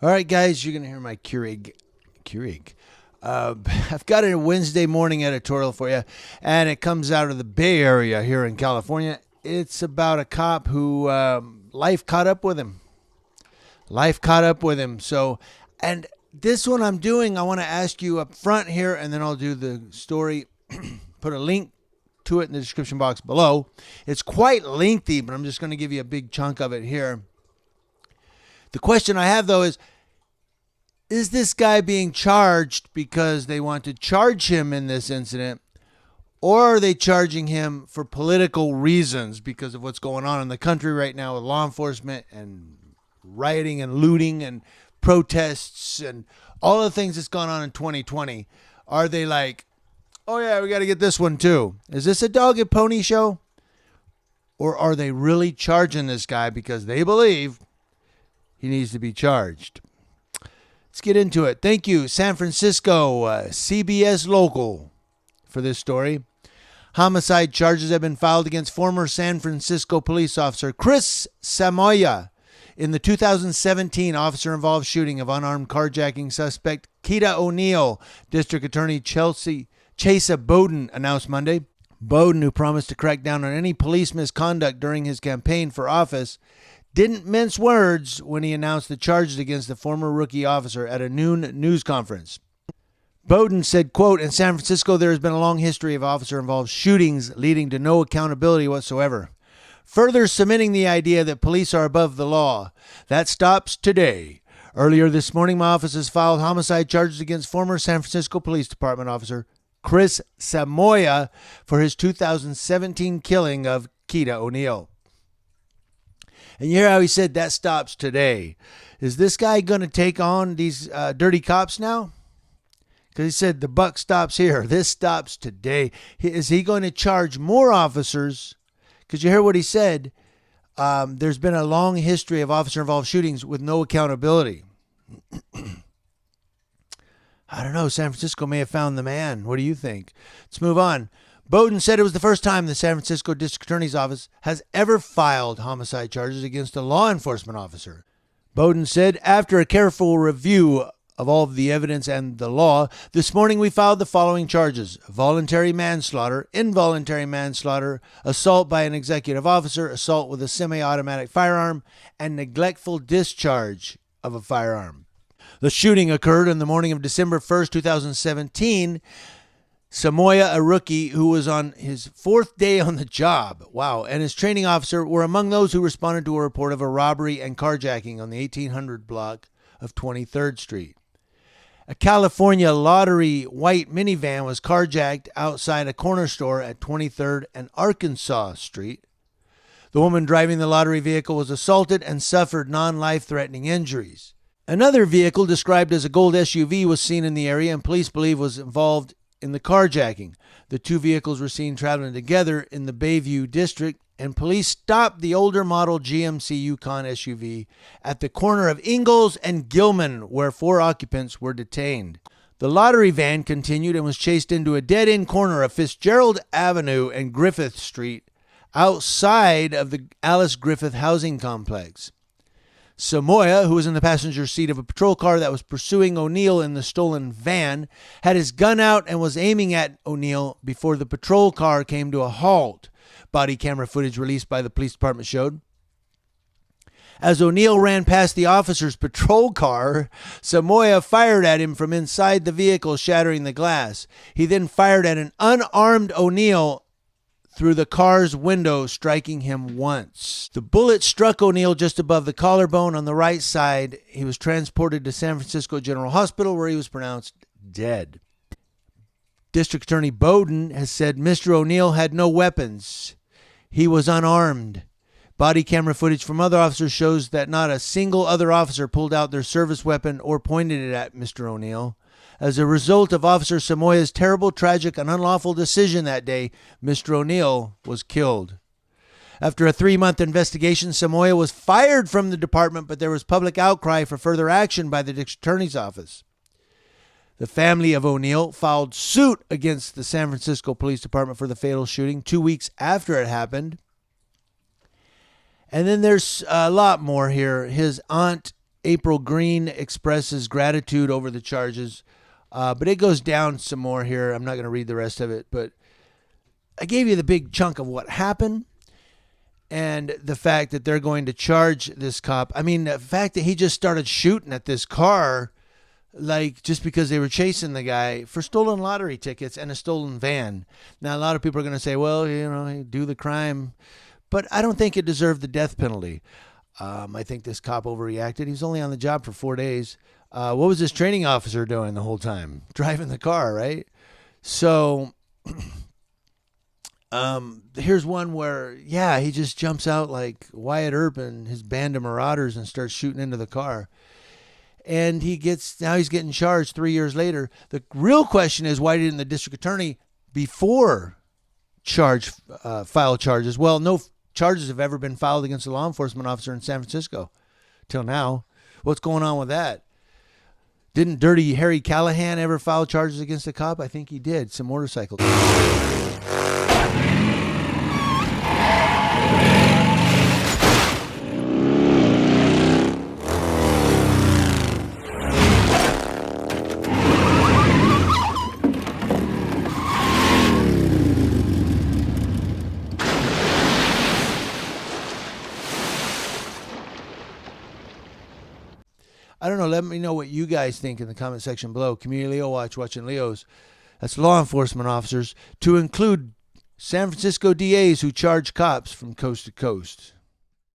All right, guys, you're going to hear my Keurig. I've got a Wednesday morning editorial for you, and it comes out of the Bay Area here in California. It's about a cop who life caught up with him. So, and this one I'm doing, I want to ask you up front here, and then I'll do the story. Put a link to it in the description box below. It's quite lengthy, but I'm just going to give you a big chunk of it here. The question I have, though, is this guy being charged because they want to charge him in this incident, or are they charging him for political reasons because of what's going on in the country right now with law enforcement and rioting and looting and protests and all the things that's gone on in 2020? Are they like, oh yeah, we got to get this one too? Is this a dog and pony show? Or are they really charging this guy because they believe he needs to be charged? Let's get into it. Thank you, San Francisco CBS Local, for this story. Homicide charges have been filed against former San Francisco police officer Chris Samoya in the 2017 officer-involved shooting of unarmed carjacking suspect Keita O'Neill, District Attorney Chesa Bowden announced Monday. Bowden, who promised to crack down on any police misconduct during his campaign for office, didn't mince words when he announced the charges against the former rookie officer at a noon news conference. Bowden said, quote, "In San Francisco, there has been a long history of officer-involved shootings leading to no accountability whatsoever, further cementing the idea that police are above the law. That stops today. Earlier this morning, my office has filed homicide charges against former San Francisco Police Department officer Chris Samoya for his 2017 killing of Keita O'Neill." And you hear how he said that stops today. Is this guy going to take on these dirty cops now? Because he said the buck stops here. This stops today. Is he going to charge more officers? Because you hear what he said. There's been a long history of officer-involved shootings with no accountability. I don't know. San Francisco may have found the man. What do you think? Let's move on. Bowden said it was the first time the San Francisco District Attorney's Office has ever filed homicide charges against a law enforcement officer. Bowden said, after a careful review of all of the evidence and the law, this morning we filed the following charges: voluntary manslaughter, involuntary manslaughter, assault by an executive officer, assault with a semi-automatic firearm, and neglectful discharge of a firearm. The shooting occurred on the morning of December 1st, 2017. Samoya, a rookie who was on his fourth day on the job, and his training officer were among those who responded to a report of a robbery and carjacking on the 1800 block of 23rd Street. A California lottery white minivan was carjacked outside a corner store at 23rd and Arkansas Street. The woman driving the lottery vehicle was assaulted and suffered non-life-threatening injuries. Another vehicle described as a gold SUV was seen in the area and police believe was involved in the carjacking. The two vehicles were seen traveling together in the Bayview district, and police stopped the older model GMC Yukon SUV at the corner of Ingalls and Gilman, where 4 occupants were detained. The lottery van continued and was chased into a dead-end corner of Fitzgerald Avenue and Griffith Street outside of the Alice Griffith housing complex. Samoya, who was in the passenger seat of a patrol car that was pursuing O'Neill in the stolen van, had his gun out and was aiming at O'Neill before the patrol car came to a halt, body camera footage released by the police department showed. As O'Neill ran past the officer's patrol car, Samoya fired at him from inside the vehicle, shattering the glass. He then fired at an unarmed O'Neill through the car's window, striking him once. The bullet struck O'Neill just above the collarbone on the right side. He was transported to San Francisco General Hospital, where he was pronounced dead. District Attorney Bowden has said Mr. O'Neill had no weapons. He was unarmed. Body camera footage from other officers shows that not a single other officer pulled out their service weapon or pointed it at Mr. O'Neill. As a result of Officer Samoya's terrible, tragic, and unlawful decision that day, Mr. O'Neill was killed. After a 3-month investigation, Samoya was fired from the department, but there was public outcry for further action by the district attorney's office. The family of O'Neill filed suit against the San Francisco Police Department for the fatal shooting 2 weeks after it happened. And then there's a lot more here. His aunt April Green expresses gratitude over the charges. But it goes down some more here. I'm not going to read the rest of it, but I gave you the big chunk of what happened and the fact that they're going to charge this cop. I mean, the fact that he just started shooting at this car, like just because they were chasing the guy for stolen lottery tickets and a stolen van. Now, a lot of people are going to say, well, do the crime. But I don't think it deserved the death penalty. I think this cop overreacted. He was only on the job for 4 days. What was this training officer doing the whole time? Driving the car, right? So here's one where, he just jumps out like Wyatt Earp and his band of marauders and starts shooting into the car. And now he's getting charged 3 years later. The real question is, why didn't the district attorney before file charges? Well, no charges have ever been filed against a law enforcement officer in San Francisco till now. What's going on with that? Didn't Dirty Harry Callahan ever file charges against a cop? I think he did. Some motorcycle. I don't know. Let me know what you guys think in the comment section below. Community Leo Watch, watching Leos. That's law enforcement officers, to include San Francisco DAs who charge cops from coast to coast.